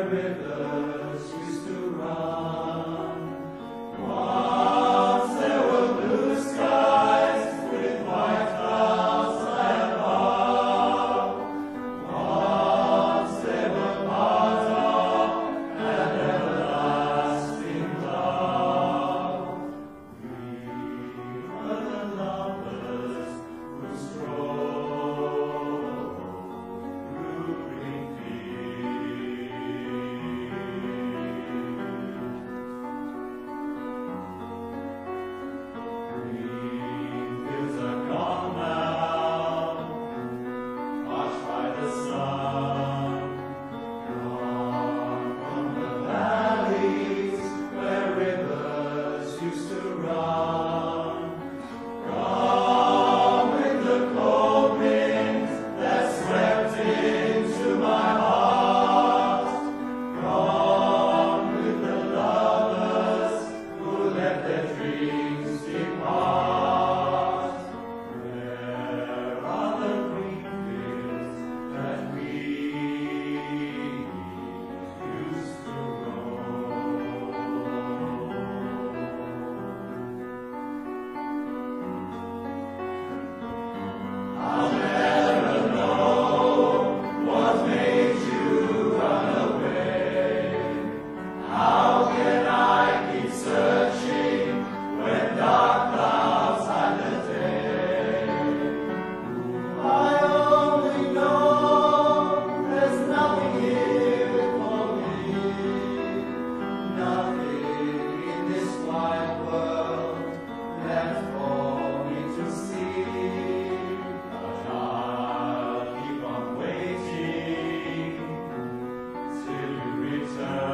rivers used to run. Once there were blue skies with white clouds high above. Once there were pardon and everlasting love. We were the lovers who strolled through green fields are gone now, washed by the sun. Gone from the valleys where rivers used to run. Gone with the cold winds that swept into my heart. Gone with the lovers who let their dreams depart. Where are the green fields that we used to roam? I'll never know what made you run away. How can I keep searching when dark clouds hide the day? I only know there's nothing here for me. Nothing in this wide world left for me to see. But I'll keep on waiting till you return.